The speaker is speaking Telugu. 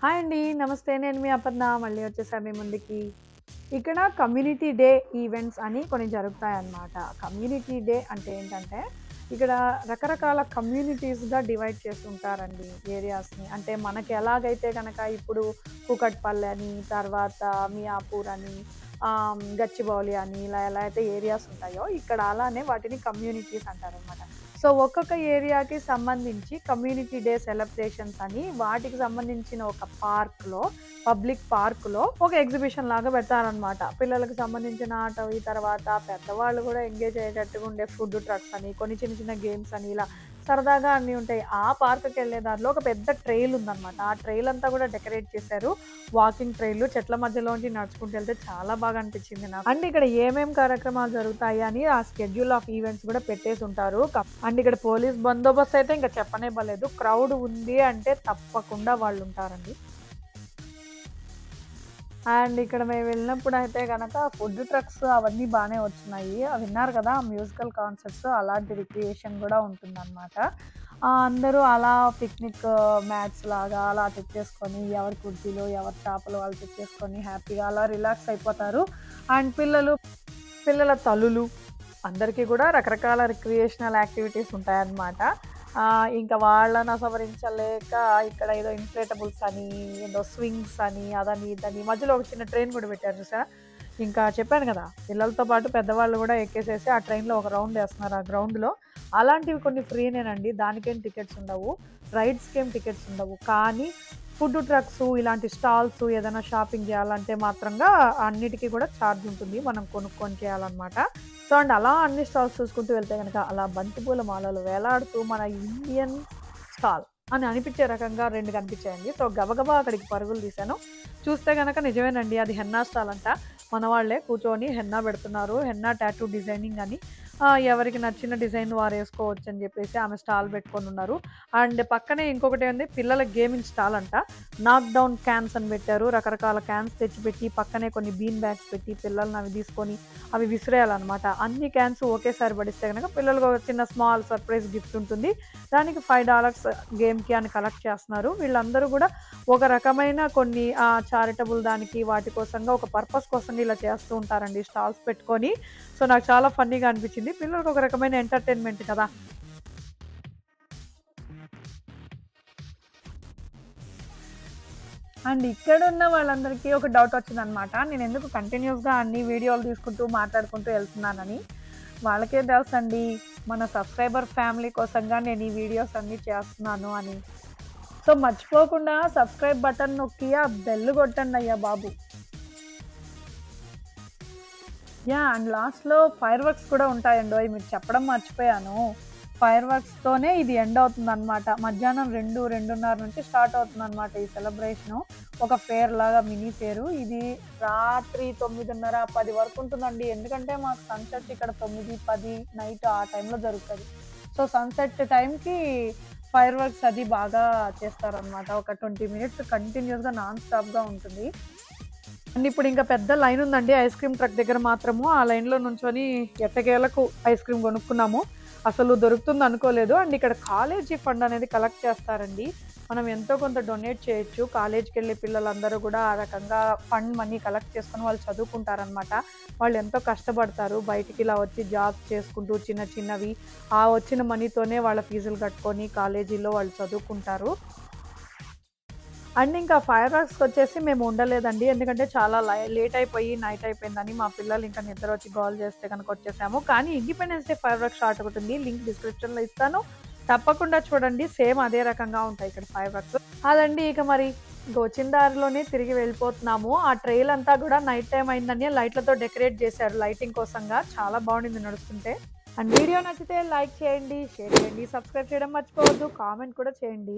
హాయ్ అండి. నమస్తే. నేను మీ అపర్ణ. మళ్ళీ వచ్చేసా మీ ముందుకి. ఇక్కడ కమ్యూనిటీ డే ఈవెంట్స్ అని కొన్ని జరుగుతాయన్నమాట. కమ్యూనిటీ డే అంటే ఏంటంటే, ఇక్కడ రకరకాల కమ్యూనిటీస్‌గా డివైడ్ చేసుంటారండి ఏరియాస్‌ని. అంటే మనకి ఎలాగైతే గనక ఇప్పుడు కూకట్పల్లి అని, తర్వాత మియాపూర్ అని, గచ్చిబౌలి అని ఇలా ఎలా అయితే ఏరియాస్ ఉంటాయో, ఇక్కడ అలానే వాటిని కమ్యూనిటీస్ అంటారనమాట. సో, ఒక్కొక్క ఏరియాకి సంబంధించి కమ్యూనిటీ డే సెలబ్రేషన్స్ అని వాటికి సంబంధించిన ఒక పబ్లిక్ పార్క్‌లో ఒక ఎగ్జిబిషన్ లాగా పెడతారనమాట. పిల్లలకు సంబంధించిన ఆటవి, తర్వాత పెద్దవాళ్ళు గూడా ఎంగేజ్ అయ్యేటట్టుగా ఉండే ఫుడ్ ట్రక్స్ అని, కొన్ని చిన్న చిన్న గేమ్స్ అని ఇలా సరదాగా అన్నీ ఉంటాయి. ఆ పార్క్‌కెళ్ళే దారిలో ఒక పెద్ద ట్రైల్ ఉందనమాట. ఆ ట్రైల్ అంతా గూడా డెకరేట్ చేశారు. వాకింగ్ ట్రైల్ చెట్ల మధ్యలోంచి నడుచుకుంటూ వెళ్తే చాలా బాగా అనిపించింది నాకు. అండ్ ఇక్కడ ఏమేం కార్యక్రమాలు జరుగుతాయి అని ఆ షెడ్యూల్ ఆఫ్ ఈవెంట్స్ కూడా పెట్టేసి ఉంటారు. అండ్ ఇక్కడ పోలీస్ బందోబస్తు అయితే ఇంకా చెప్పనేవ్వలేదు. క్రౌడ్ ఉంది అంటే తప్పకుండా వాళ్ళు ఉంటారండి. అండ్ ఇక్కడ మేము వెళ్ళినప్పుడు అయితే గనక ఫుడ్ ట్రక్స్ అవన్నీ బాగానే వచ్చినాయి. విన్నారు కదా! మ్యూజికల్ కాన్సర్ట్స్ అలాంటి రిక్రియేషన్ కూడా ఉంటుందన్నమాట. అందరూ అలా పిక్నిక్ మ్యాట్స్ లాగా అలా తెచ్చేసుకొని ఎవరి కుర్చీలు, ఎవరి చాపలు వాళ్ళు తెచ్చేసుకొని హ్యాపీగా అలా రిలాక్స్ అయిపోతారు. అండ్ పిల్లల తల్లులు అందరికీ కూడా రకరకాల రిక్రియేషనల్ యాక్టివిటీస్ ఉంటాయన్నమాట. ఇంకా వాళ్ళని సవరించలేక ఇక్కడ ఏదో ఇన్‌ఫ్లేటబుల్స్ అని, ఏదో స్వింగ్స్ అని, అదని, ఇదని మధ్యలో ఒక చిన్న ట్రైన్ కూడా పెట్టారు చూసారా? ఇంకా చెప్పాను కదా! పిల్లలతో పాటు పెద్దవాళ్ళు కూడా ఎక్కేసేసి ఆ ట్రైన్‌లో ఒక రౌండ్ ఏస్తున్నారు ఆ గ్రౌండ్‌లో. అలాంటివి కొన్ని ఫ్రీనేనండి. దానికేం టికెట్స్ ఉండవు. రైడ్స్‌కేం టికెట్స్ ఉండవు. కానీ ఫుడ్ ట్రక్స్ ఇలాంటి స్టాల్స్ ఏదైనా షాపింగ్ చేయాలంటే మాత్రంగా అన్నిటికి కూడా ఛార్జ్ ఉంటుంది. మనం కొనుక్కొని చేయాలన్నమాట. సో, అండ్ అలా అన్ని స్టాల్స్ చూసుకుంటూ వెళ్తే గనక అలా బంతిపూల మాలలు వేలాడుతూ మన ఇండియన్ స్టాల్ అని అనిపించే రకంగా 2 కనిపించాయండి. సో, గబగబా అక్కడికి పరుగులు తీశాను. చూస్తే గనక నిజమేనండి. అది హెన్నా స్టాల్ అంట. మన వాళ్ళే కూర్చొని హెన్నా పెడుతున్నారు. హెన్నా టాటూ డిజైనింగ్ అని. ఎవరికి నచ్చిన డిజైన్ వారేసుకోవచ్చని జెప్పేసి ఆమె స్టాల్ పెట్టుకొనున్నారు. అండ్ పక్కనే ఇంకొకటేంది పిల్లల గేమింగ్ స్టాల్ అంట. నాక్ డౌన్ క్యాన్స్ అని పెట్టారు. రకరకాల క్యాన్స్ తెచ్చిపెట్టి పక్కనే కొన్ని బీన్ బ్యాగ్స్ పెట్టి పిల్లల్ని అవి తీసుకొని అవి విసిరేయాలన్నమాట. అన్ని క్యాన్స్ ఒకేసారి పడిస్తే గనక పిల్లలకు ఒక చిన్న స్మాల్ సర్ప్రైజ్ గిఫ్ట్ ఉంటుంది. దానికి $5 గేమ్‌కి అని కలెక్ట్ చేస్తున్నారు. వీళ్ళందరూ గూడా ఒక రకమైన కొన్ని చారిటబుల్ దానికి వాటి కోసంగా ఒక పర్పస్ కోసంగా ఇలా చేస్తూ ఉంటారండి స్టాల్స్ పెట్టుకొని. సో, నాకు చాలా ఫన్నీగా అనిపించింది. పిల్లలకి ఒక రకమైన ఎంటర్‌టైన్‌మెంట్ కదా! అండ్ ఇక్కడున్న వాళ్ళందరికీ ఒక డౌట్ వచ్చిందనమాట. నేనెందుకు కంటిన్యూస్‌గా అన్ని వీడియోలు తీసుకుంటూ, మాట్లాడుకుంటూ ఎళ్తున్నానని. వాళ్ళకే తెలుసండి మన సబ్‌స్క్రైబర్ ఫ్యామిలీ కోసంగా నేను ఈ వీడియోస్ అన్నీ చేస్తున్నాను అని. సో, మర్చిపోకుండా సబ్‌స్క్రైబ్ బటన్ నొక్కి ఆ బెల్ కొట్టండయ్యా బాబు. అండ్ లాస్ట్‌లో ఫైర్ వర్క్స్ కూడా ఉంటాయండోయ్! మీకు చెప్పడం మర్చిపోయాను. ఫైర్ వర్క్స్‌తోనే ఇది ఎండ్ అవుతుందనమాట. మధ్యాహ్నం 2, 2:30 నుంచి స్టార్ట్ అవుతుందనమాట ఈ సెలబ్రేషను. ఒక ఫేర్ లాగా మినీ ఫేరు. ఇది రాత్రి 9:30, 10 వరకు ఉంటుందండి. ఎందుకంటే మాకు సన్‌సెట్ ఇక్కడ 9, 10 నైట్ ఆ టైంలో జరుగుతది. సో, సన్‌సెట్ టైంకి ఫైర్ వర్క్స్ అది బాగా చేస్తారనమాట. ఒక 20 మినిట్స్ కంటిన్యూస్‌గా నాన్ స్టాప్‌గా ఉంటుంది. అండ్ ఇప్పుడు ఇంకా పెద్ద లైన్ ఉందండి ఐస్ క్రీమ్ ట్రక్ దగ్గర మాత్రము. ఆ లైన్‌లో నుంచొని ఎట్టకేలకు ఐస్ క్రీమ్ కొనుక్కున్నాము. అసలు దొరుకుతుంది అనుకోలేదు. అండ్ ఇక్కడ కాలేజీ ఫండ్ అనేది కలెక్ట్ చేస్తారండి. మనం ఎంతో కొంత డొనేట్ చేయొచ్చు. కాలేజ్‌కెళ్ళే పిల్లలందరూ కూడా ఆ రకంగా ఫండ్ మనీ కలెక్ట్ చేసుకొని వాళ్ళు చదువుకుంటారనమాట. వాళ్ళు ఎంతో కష్టపడతారు. బయటికి ఇలా వచ్చి జాబ్స్ చేసుకుంటూ చిన్న చిన్నవి ఆ వచ్చిన మనీతోనే వాళ్ళ ఫీజులు కట్టుకొని కాలేజీలో వాళ్ళు చదువుకుంటారు. అండ్ ఇంకా ఫైర్ వర్క్స్‌కొచ్చేసి మేము ఉండలేదండి. ఎందుకంటే చాలా లేట్ అయిపోయి నైట్ అయిపోయిందని మా పిల్లలు ఇంకా నిద్రొచ్చి గోల చేస్తే గనుక వచ్చేసాము. కానీ independence day fire works shot ఒకటుంది. లింక్ డిస్క్రిప్షన్‌లో ఇస్తాను. తప్పకుండా చూడండి. సేమ్ అదే రకంగా ఉంటాయి ఇక్కడ ఫైర్ వర్క్స్. అదండి ఇక మరి ఇంక వచ్చిన దారిలోనే తిరిగి వెళ్ళిపోతున్నాము. ఆ ట్రైల్ అంతా కూడా నైట్ టైమ్ అయిందని లైట్‌లతో డెకరేట్ చేశారు లైటింగ్ కోసంగా. చాలా బాగుండింది నడుస్తుంటే. అండ్ వీడియో నచ్చితే లైక్ చేయండి, షేర్ చేయండి, సబ్స్క్రైబ్ చేయడం మర్చిపోవద్దు. కామెంట్ కూడా చేయండి.